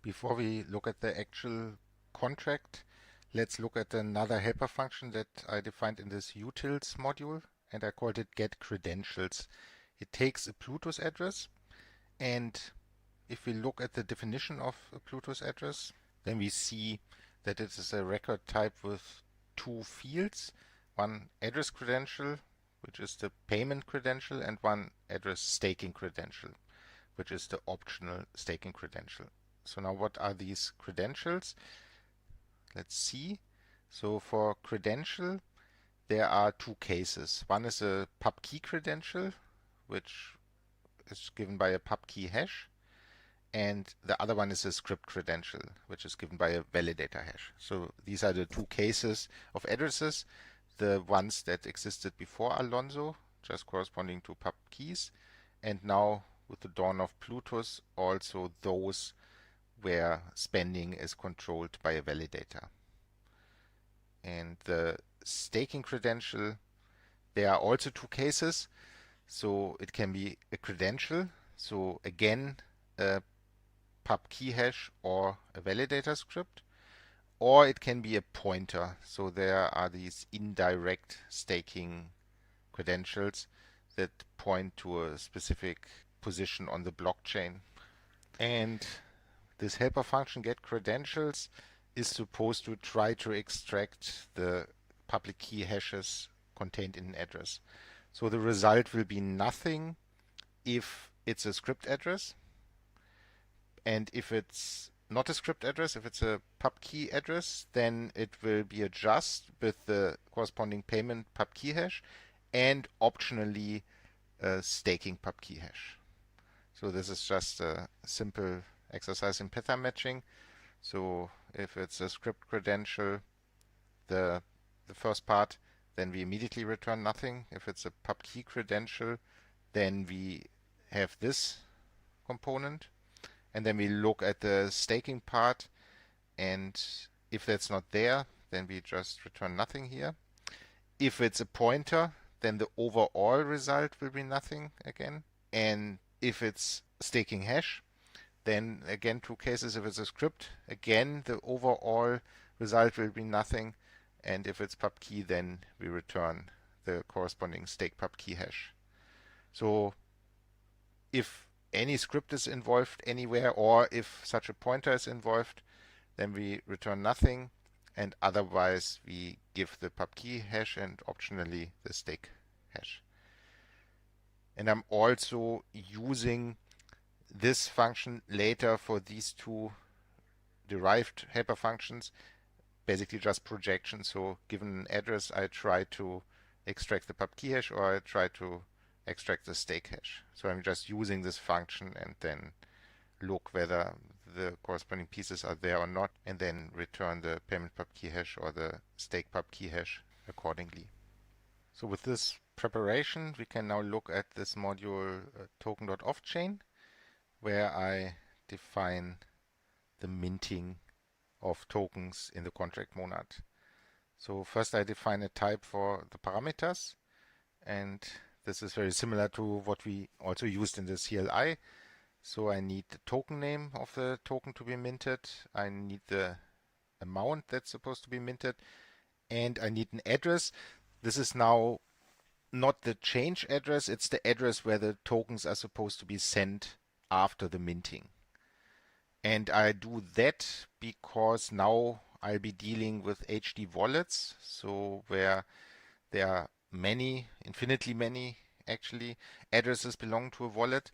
Before we look at the actual contract, let's look at another helper function that I defined in this utils module, and I called it get credentials. It takes a Plutus address, and if we look at the definition of a Plutus address, then we see that it is a record type with two fields, one address credential, which is the payment credential, and one address staking credential, which is the optional staking credential. So now what are these credentials? Let's see. So for credential, there are two cases. One is a pub key credential, which is given by a pub key hash, and the other one is a script credential, which is given by a validator hash. So these are the two cases of addresses, the ones that existed before Alonso, just corresponding to pub keys, and now with the dawn of Plutus, also those where spending is controlled by a validator. And the staking credential, there are also two cases. So it can be a credential, so again a pub key hash or a validator script, or it can be a pointer. So there are these indirect staking credentials that point to a specific position on the blockchain. And this helper function get credentials is supposed to try to extract the public key hashes contained in an address. So the result will be nothing if it's a script address, and if it's not a script address, if it's a pub key address, then it will be a just with the corresponding payment pub key hash and optionally a staking pub key hash. So this is just a simple exercise in pattern matching. So if it's a script credential, the first part, then we immediately return nothing. If it's a pub key credential, then we have this component, and then we look at the staking part, and if that's not there, then we just return nothing here. If it's a pointer, then the overall result will be nothing again. And if it's staking hash, then again two cases. If it's a script, again the overall result will be nothing. And if it's pub key, then we return the corresponding stake pub key hash. So if any script is involved anywhere, or if such a pointer is involved, then we return nothing, and otherwise we give the pub key hash and optionally the stake hash. And I'm also using this function later for these two derived helper functions, basically just projection. So given an address, I try to extract the pub key hash, or I try to extract the stake hash. So I'm just using this function and then look whether the corresponding pieces are there or not, and then return the payment pub key hash or the stake pub key hash accordingly. So with this preparation, we can now look at this module token.offchain, where I define the minting of tokens in the contract monad. So first I define a type for the parameters, and this is very similar to what we also used in the CLI. So I need the token name of the token to be minted, I need the amount that's supposed to be minted, and I need an address. This is now not the change address, it's the address where the tokens are supposed to be sent after the minting. And I do that because now I'll be dealing with HD wallets, so where there are many, infinitely many actually, addresses belong to a wallet,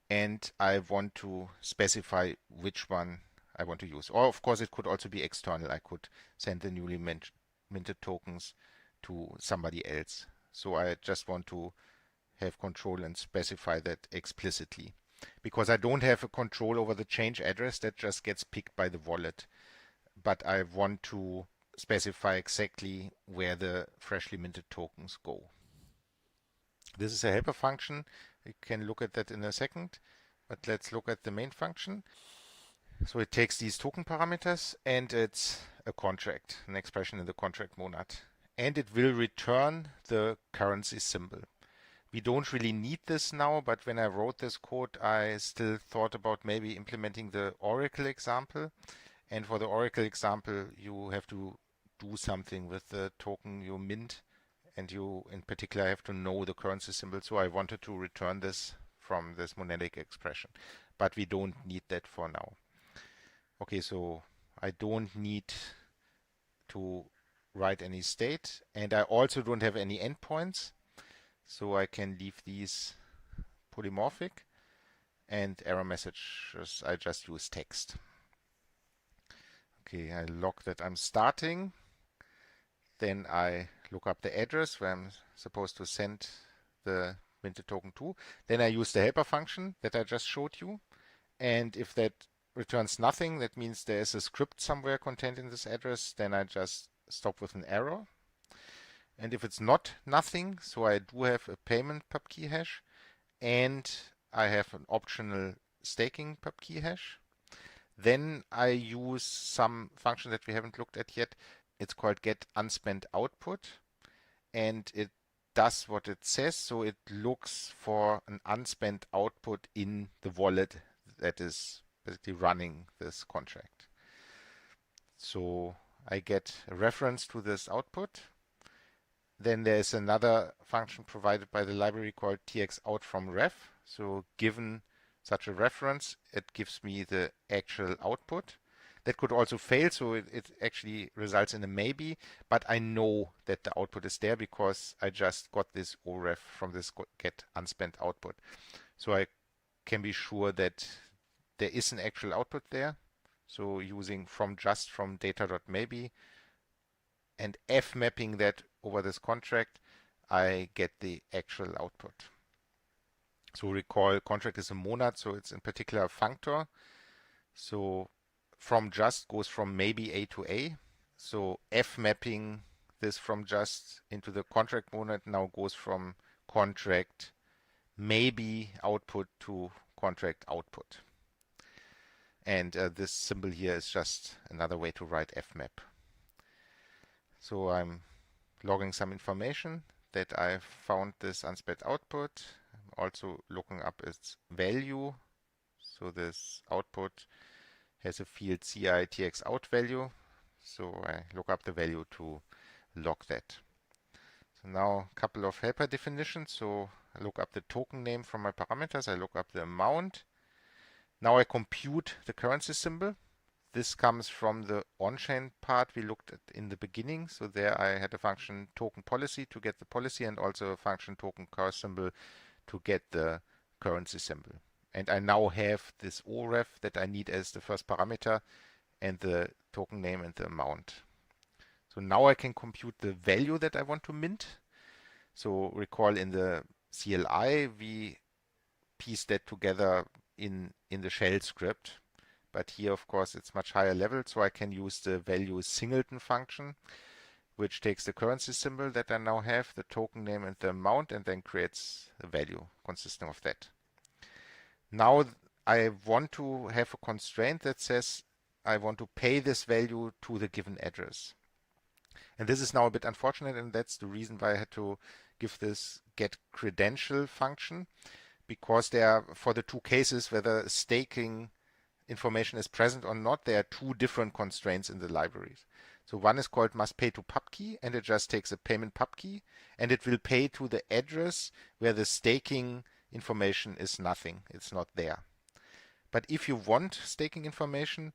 and I want to specify which one I want to use. Or of course it could also be external. I could send the newly minted tokens to somebody else. So I just want to have control and specify that explicitly, because I don't have a control over the change address, that just gets picked by the wallet. But I want to specify exactly where the freshly minted tokens go. This is a helper function. We can look at that in a second, but let's look at the main function. So it takes these token parameters, and it's a contract, an expression in the contract monad, and it will return the currency symbol. We don't really need this now, but when I wrote this code, I still thought about maybe implementing the Oracle example. And for the Oracle example, you have to do something with the token you mint, and you in particular have to know the currency symbol. So I wanted to return this from this monadic expression, but we don't need that for now. Okay, so I don't need to write any state, and I also don't have any endpoints, so I can leave these polymorphic, and error messages I just use text. Okay, I log that I'm starting. Then I look up the address where I'm supposed to send the minted token to. Then I use the helper function that I just showed you. And if that returns nothing, that means there is a script somewhere contained in this address, then I just stop with an error. And if it's not nothing, so I do have a payment pubkey hash, and I have an optional staking pubkey hash. Then I use some function that we haven't looked at yet. It's called get unspent output, and it does what it says. So it looks for an unspent output in the wallet that is basically running this contract. So I get a reference to this output. Then there's another function provided by the library called txOutFromRef. So given such a reference, it gives me the actual output. That could also fail, so it actually results in a maybe, but I know that the output is there because I just got this oref from this get unspent output. So I can be sure that there is an actual output there. So using from data.maybe and f mapping that over this contract, I get the actual output. So recall, contract is a monad, so it's in particular a functor. So from just goes from maybe A to A. So f mapping this from just into the contract monad now goes from contract maybe output to contract output. And this symbol here is just another way to write fmap. So I'm logging some information that I found this unspent output. I'm also looking up its value. So this output has a field CITXOut value. So I look up the value to log that. So now a couple of helper definitions. So I look up the token name from my parameters. I look up the amount. Now I compute the currency symbol. This comes from the on-chain part we looked at in the beginning. So there I had a function token policy to get the policy, and also a function token car symbol to get the currency symbol. And I now have this oref that I need as the first parameter, and the token name and the amount. So now I can compute the value that I want to mint. So recall in the CLI we pieced that together in the shell script. But here, of course, it's much higher level, so I can use the value singleton function, which takes the currency symbol that I now have, the token name and the amount, and then creates a value consisting of that. Now I want to have a constraint that says I want to pay this value to the given address. And this is now a bit unfortunate, and that's the reason why I had to give this get credential function, because there are, for the two cases, whether staking information is present or not, there are two different constraints in the libraries. So one is called must pay to pubkey, and it just takes a payment pubkey, and it will pay to the address where the staking information is nothing. It's not there. But if you want staking information,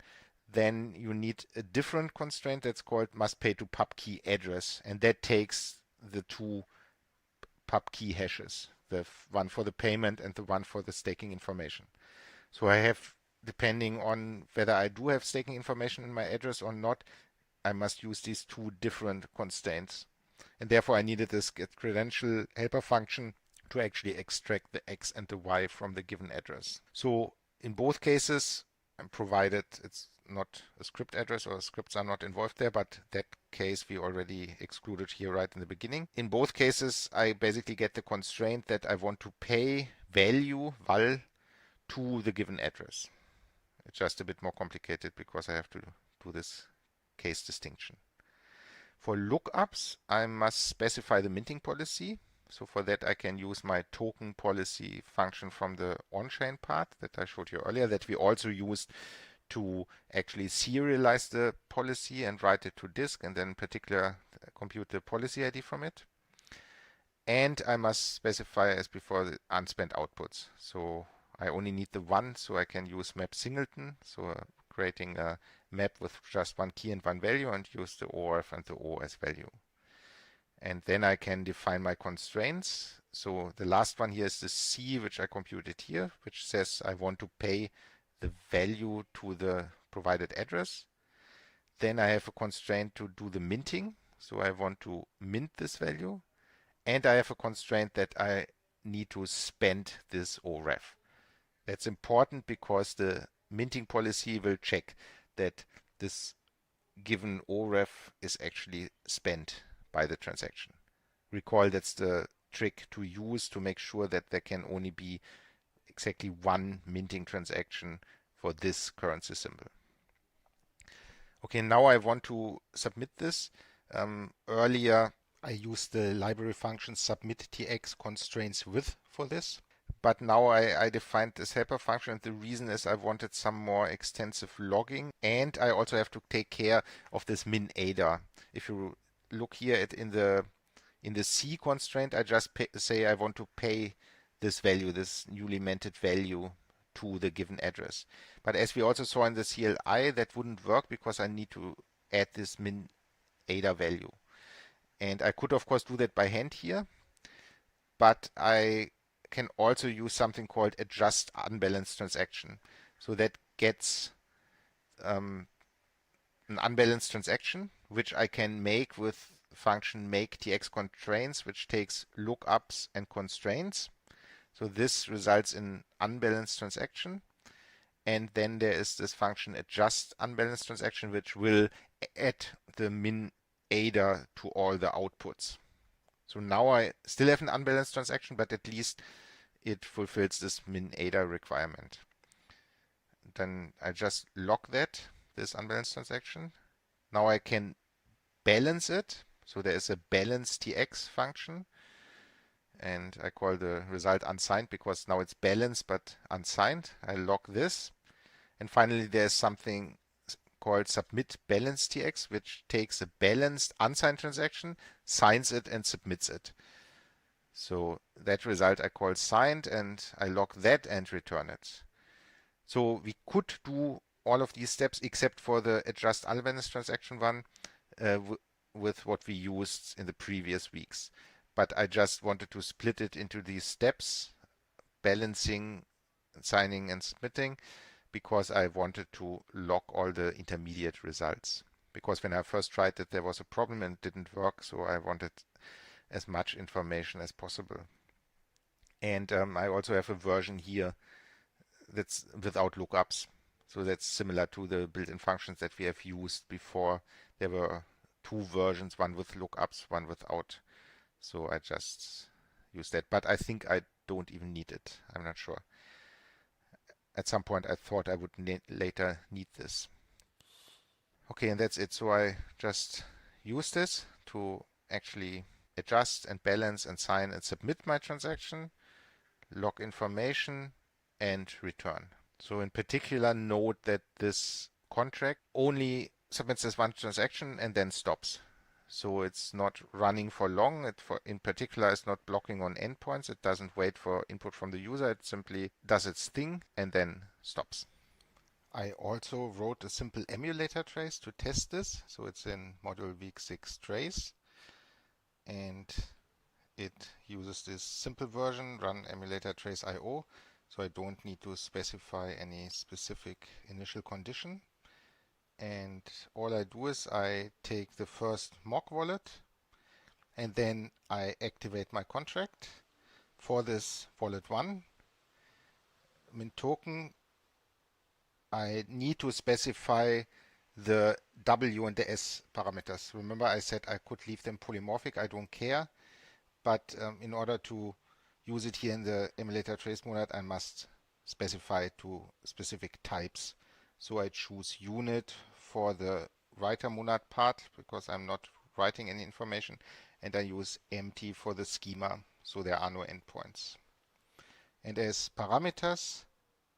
then you need a different constraint that's called must pay to pubkey address, and that takes the two pubkey hashes, the one for the payment and the one for the staking information. So I have, depending on whether I do have staking information in my address or not, I must use these two different constraints. And therefore I needed this get credential helper function to actually extract the X and the Y from the given address. So in both cases, provided it's not a script address or scripts are not involved there, but that case we already excluded here right in the beginning. In both cases, I basically get the constraint that I want to pay value, val, to the given address. It's just a bit more complicated because I have to do this case distinction. For lookups, I must specify the minting policy. So for that I can use my token policy function from the on-chain part that I showed you earlier, that we also used to actually serialize the policy and write it to disk, and then in particular compute the policy ID from it. And I must specify, as before, the unspent outputs. So I only need the one, so I can use map singleton, so creating a map with just one key and one value, and use the ORF and the O as value. And then I can define my constraints. So the last one here is the C, which I computed here, which says I want to pay the value to the provided address. Then I have a constraint to do the minting. So I want to mint this value. And I have a constraint that I need to spend this OREF. That's important because the minting policy will check that this given OREF is actually spent by the transaction. Recall that's the trick to use to make sure that there can only be exactly one minting transaction for this currency symbol. Okay, now I want to submit this. Earlier I used the library function submit tx constraints with for this. But now I defined this helper function, and the reason is I wanted some more extensive logging, and I also have to take care of this min ADA. If you look here in the C constraint, I just say I want to pay this value, this newly minted value, to the given address. But as we also saw in the CLI, that wouldn't work because I need to add this min ADA value. And I could of course do that by hand here, but I can also use something called adjust unbalanced transaction. So that gets an unbalanced transaction, which I can make with function make tx constraints, which takes lookups and constraints. So this results in unbalanced transaction. And then there is this function adjust unbalanced transaction, which will add the min ADA to all the outputs. So now I still have an unbalanced transaction, but at least it fulfills this min ADA requirement. Then I just log this unbalanced transaction. Now I can balance it. So there is a balance tx function, and I call the result unsigned because now it's balanced but unsigned. I log this. And finally there's something called submit balance tx, which takes a balanced unsigned transaction, signs it, and submits it. So that result I call signed, and I log that and return it. So we could do all of these steps except for the adjust unbalanced transaction one with what we used in the previous weeks. But I just wanted to split it into these steps, balancing, signing, and submitting, because I wanted to log all the intermediate results. Because when I first tried it, there was a problem and it didn't work, so I wanted as much information as possible. And I also have a version here that's without lookups. So that's similar to the built-in functions that we have used before. There were two versions, one with lookups, one without. So I just use that. But I think I don't even need it. I'm not sure. At some point I thought I would later need this. Okay, and that's it. So I just use this to actually adjust and balance and sign and submit my transaction, log information, and return. So in particular, note that this contract only submits this one transaction and then stops. So it's not running for long. It, in particular, is not blocking on endpoints. It doesn't wait for input from the user. It simply does its thing and then stops. I also wrote a simple emulator trace to test this. So it's in module week 6 trace. And it uses this simple version, run emulator trace IO. So I don't need to specify any specific initial condition. And all I do is I take the first mock wallet and then I activate my contract. For this wallet 1 mint token, I need to specify the W and the S parameters. Remember I said I could leave them polymorphic, I don't care. But in order to use it here in the emulator trace monad, I must specify two specific types. So I choose unit for the writer monad part because I'm not writing any information, and I use empty for the schema, so there are no endpoints. And as parameters,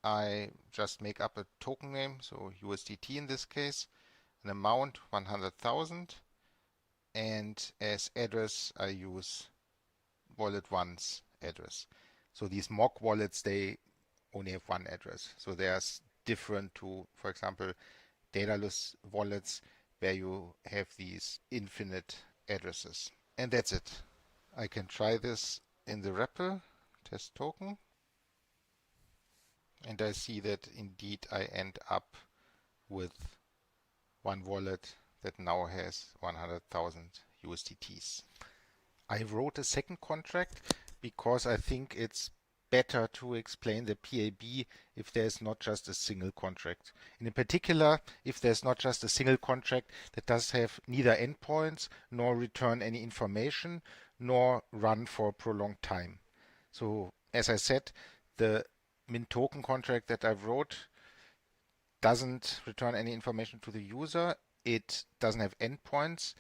I just make up a token name, so USDT in this case, an amount 100,000, and as address I use wallet 1's address. So these mock wallets, they only have one address. So they are different to, for example, dataless wallets where you have these infinite addresses. And that's it. I can try this in the REPL test token. And I see that indeed I end up with one wallet that now has 100,000 USDTs. I wrote a second contract because I think it's better to explain the PAB if there's not just a single contract. And in particular, if there's not just a single contract that does have neither endpoints nor return any information nor run for a prolonged time. So as I said, the mint token contract that I wrote doesn't return any information to the user, it doesn't have endpoints,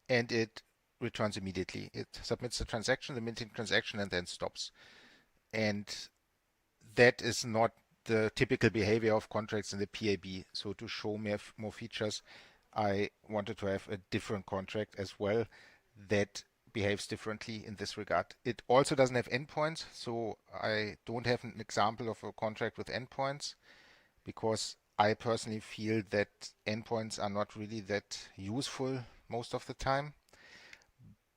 and it returns immediately. It submits the transaction, the minting transaction, and then stops. And that is not the typical behavior of contracts in the PAB. So to show more features, I wanted to have a different contract as well that behaves differently in this regard. It also doesn't have endpoints, so I don't have an example of a contract with endpoints because I personally feel that endpoints are not really that useful most of the time.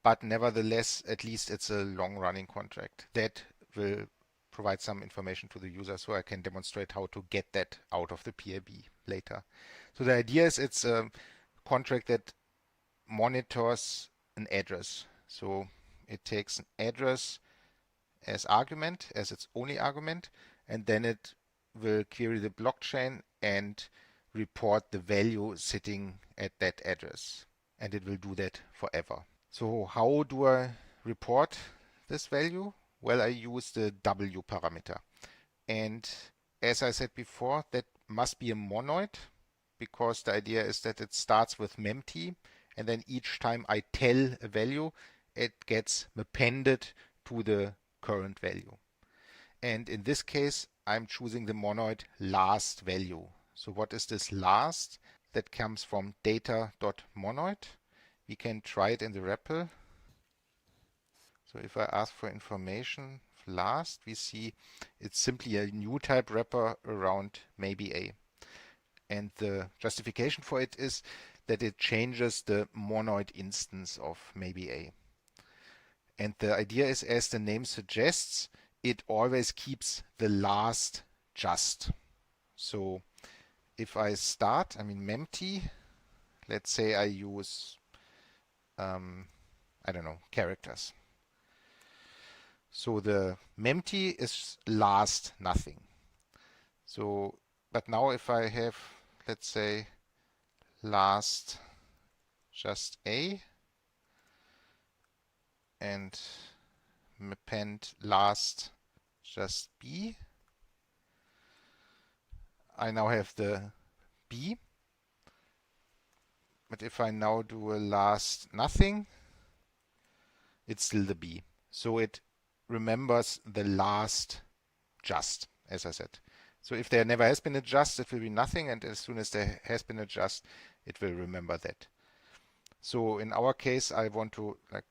But nevertheless, at least it's a long-running contract that will provide some information to the user, so I can demonstrate how to get that out of the PAB later. So the idea is it's a contract that monitors an address. So it takes an address as argument, as its only argument, and then it will query the blockchain and report the value sitting at that address. And it will do that forever. So how do I report this value? Well, I use the W parameter. And as I said before, that must be a monoid because the idea is that it starts with mempty, and then each time I tell a value, it gets appended to the current value. And in this case, I'm choosing the monoid last value. So what is this last? That comes from data.monoid. We can try it in the REPL. So if I ask for information last, we see it's simply a new type wrapper around maybe A. And the justification for it is that it changes the monoid instance of maybe A. And the idea is, as the name suggests, it always keeps the last just. So if I start, mempty, let's say I use, I don't know, characters. So the mempty is last nothing. So, but now if I have, let's say, last just A and append last just B, I now have the B. But if I now do a last nothing, it's still the B. So it remembers the last just, as I said. So if there never has been a just, it will be nothing, and as soon as there has been a just, it will remember that. So in our case, I want to, like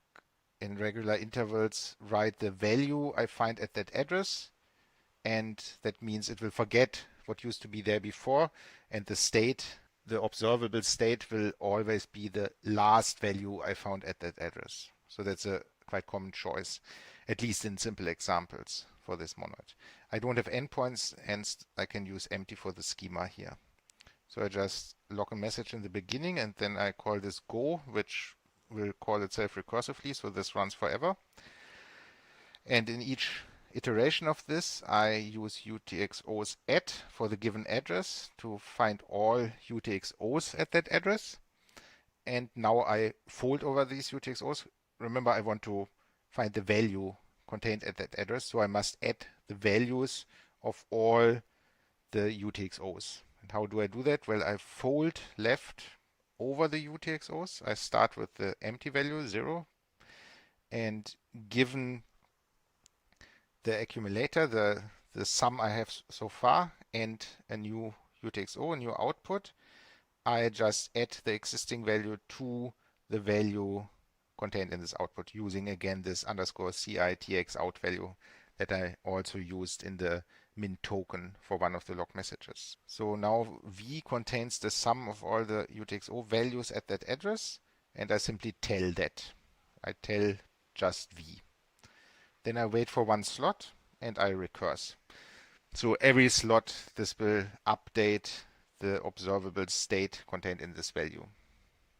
in regular intervals, write the value I find at that address, and that means it will forget what used to be there before, and the state, the observable state, will always be the last value I found at that address. So that's a quite common choice, at least in simple examples for this monoid. I don't have endpoints, hence I can use empty for the schema here. So I just log a message in the beginning, and then I call this go, which will call itself recursively, so this runs forever. And in each iteration of this, I use UTXOs at for the given address to find all UTXOs at that address. And now I fold over these UTXOs. Remember, I want to find the value contained at that address, so I must add the values of all the UTXOs. And how do I do that? Well, I fold left over the UTXOs. I start with the empty value 0, and given the accumulator, the sum I have so far, and a new UTXO, a new output, I just add the existing value to the value contained in this output, using again this underscore CITX out value that I also used in the mint token for one of the log messages. So now V contains the sum of all the UTXO values at that address, and I simply tell that. I tell just V. Then I wait for one slot and I recurse. So every slot, this will update the observable state contained in this value.